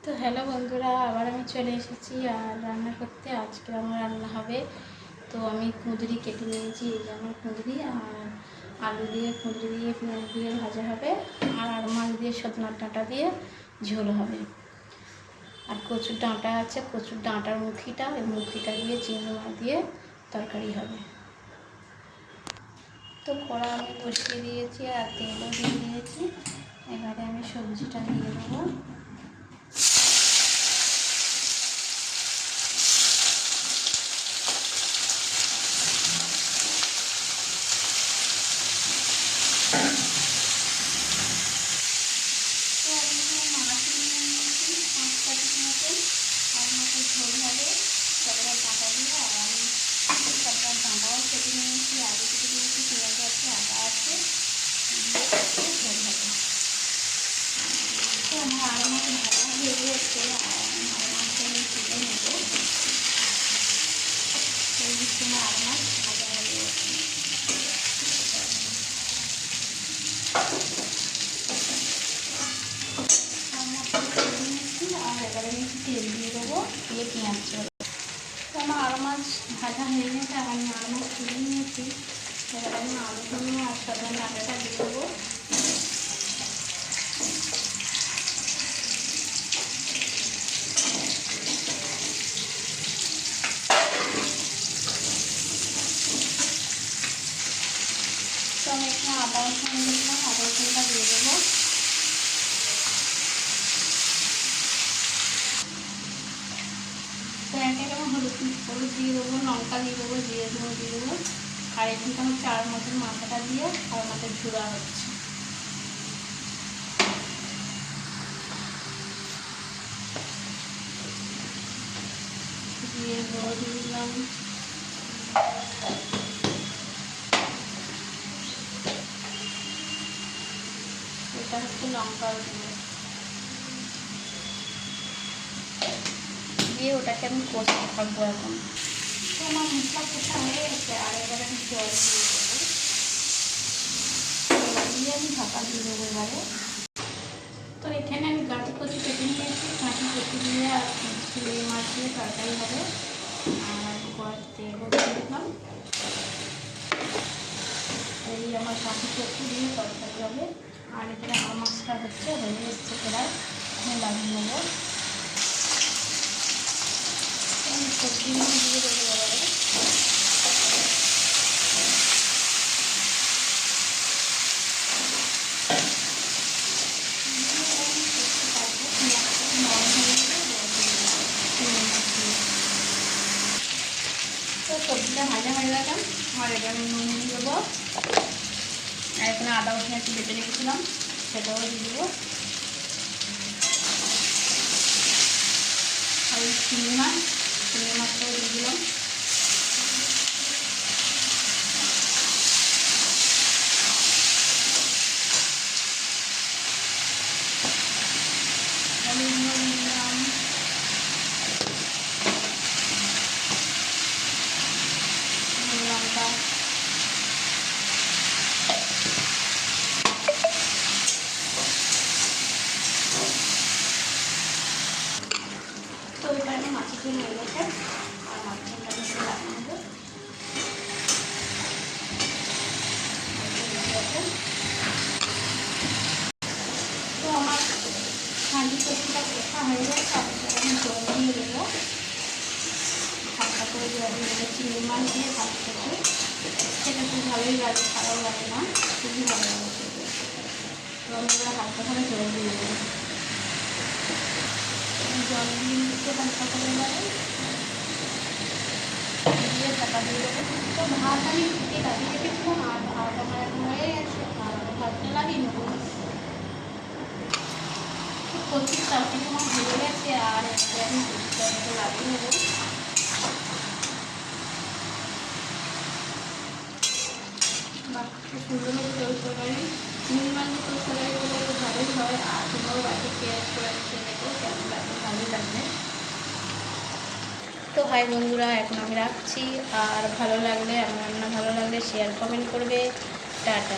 তো হ্যালো বন্ধুরা, আবার আমি চলে এসেছি আর রান্না করতে। আজকে আমার রান্না হবে, তো আমি কুঁদরি কেটে নিয়েছি। এই যে আমার কুঁদরি, আর আলু দিয়ে কুঁদরি দিয়ে পেঁয়াজ দিয়ে ভাজা হবে, আর মাছ দিয়ে সজনার ডাঁটা দিয়ে ঝোল হবে। আর কচুর ডাঁটা আছে, কচুর ডাঁটার মুখিটা, ওই মুখিটা দিয়ে চিংড়ি মাছ দিয়ে তরকারি হবে। তো কড়া আমি বসিয়ে দিয়েছি আর তেলও দিয়ে দিয়েছি। এবারে আমি সবজিটা দিয়ে দেবো। ঝোল হবে সজনার ডাঁটা দিয়ে, আর আমি সজনার ডাঁটাও কেটে নিয়েছি, আলু কেটে নিয়েছি, পেঁয়াজ আছে, আদা আছে, ঝোল হবে। তো আমার আলু মাছ ভাজা হয়ে গিয়েছে, আর আলু মাছটা আমি তুলে নেব। এই সময় আলু মাছ ভাজা হয়ে গিয়েছে। আর এবারে আমি তেল দিয়ে দেবো, দিয়ে পেঁয়াজ চলে। তো আমার আলু মাছ ভাজা হয়ে গেছে, আর আমি আলু মাছ তুলে নিয়েছি। এবারে আমি আলুগুলো আর সজনার ডাঁটাটা দিয়ে দেবো। তো আমি এখানে আদা রসুন দিলাম, আদা রসুনটা দিয়ে দেবো। তো একে আমি হলুদ দিয়ে দেবো, লঙ্কা দিয়ে দেবো, জিরে গুঁড়ো দিয়ে দেবো। আর এখানটা আমার চার মতন মাথাটা দিয়ে আর আমাদের ঝুড়া হচ্ছে। জিরে গুঁড়ো দিয়ে দিলাম, এটা হচ্ছে লঙ্কার গুঁড়ো দিয়ে ওটাকে আমি কষতে থাকবো এখন। তো আমার মশলা কষা হয়ে গেছে, আর এবারে আমি জল দিয়ে দেবো। জল দিয়ে আমি ঢাকা দিয়ে দেবো এবারে। তো এখানে আমি গাঁটি কচু কেটে নিয়েছি, গাঁটি কচু দিয়ে আর চিংড়ি মাছ দিয়ে তরকারি হবে। আর তেলও দিয়ে দিলাম। এই আমার গাঁটি কচু দিয়ে তরকারি হবে। আর এখানে আমার মাছটা হচ্ছে হয়ে এসছে, প্রায় লাগিয়ে নেবো। আমি সবজিগুলো দিয়ে দেবো এবারে। তো সবজিটা ভাজা হয়ে গেলাম, আর এবারে নুন দিয়ে দেবো। আর এখানে আদা রসুন একটু বেটে রেখেছিলাম, সেটাও দিয়ে দেবো। আর ওই চিংড়ি মাছটাও দিয়ে দিলাম। দিলাম লঙ্কা, তো এবারে মাছের ঝোল হয়ে গেছে, আর মাছের ঝোলটা লাগিয়ে নেবো। তো আমার হাঁড়ি কচুটা কষা হয়ে গেছে, আমি জল দিয়ে দেবো। হালকা করে জল দিয়ে দেবো। চিংড়ি মাছ দিয়ে ভাত কচু সেটা খুব ভালোই লাগে, খারাপ লাগে না, খুবই ভালো লাগে খেতে। তো আমি এবার হালকা করে জল দিয়ে দেবো। জল দিয়ে দিতে হালকা করে এবারে দিয়ে ঢাকা দিয়ে দেবো। তো ভাত আমি ফুটে লাগিয়ে রেখেছিলাম, আর ভাত আমার এখন হয়ে গেছে, আর ভাতটা লাগিয়ে নেবো। কচুর তরকারি আমার হয়ে গেছে, আর আমি কচুর তরকারিটা লাগিয়ে নেবো। খুব সুন্দর হবে তরকারি। চিংড়ি মাছের তরকারি করলে তো ভালোই হয়, আর তোমরাও বাড়িতে পেঁয়াজ করে খেয়ে দেখো, কেমন লাগে, ভালোই লাগবে। তো হাই বন্ধুরা, এখন আমি রাখছি। আর ভালো লাগলে, আমার রান্না ভালো লাগলে শেয়ার কমেন্ট করবে। টাটা।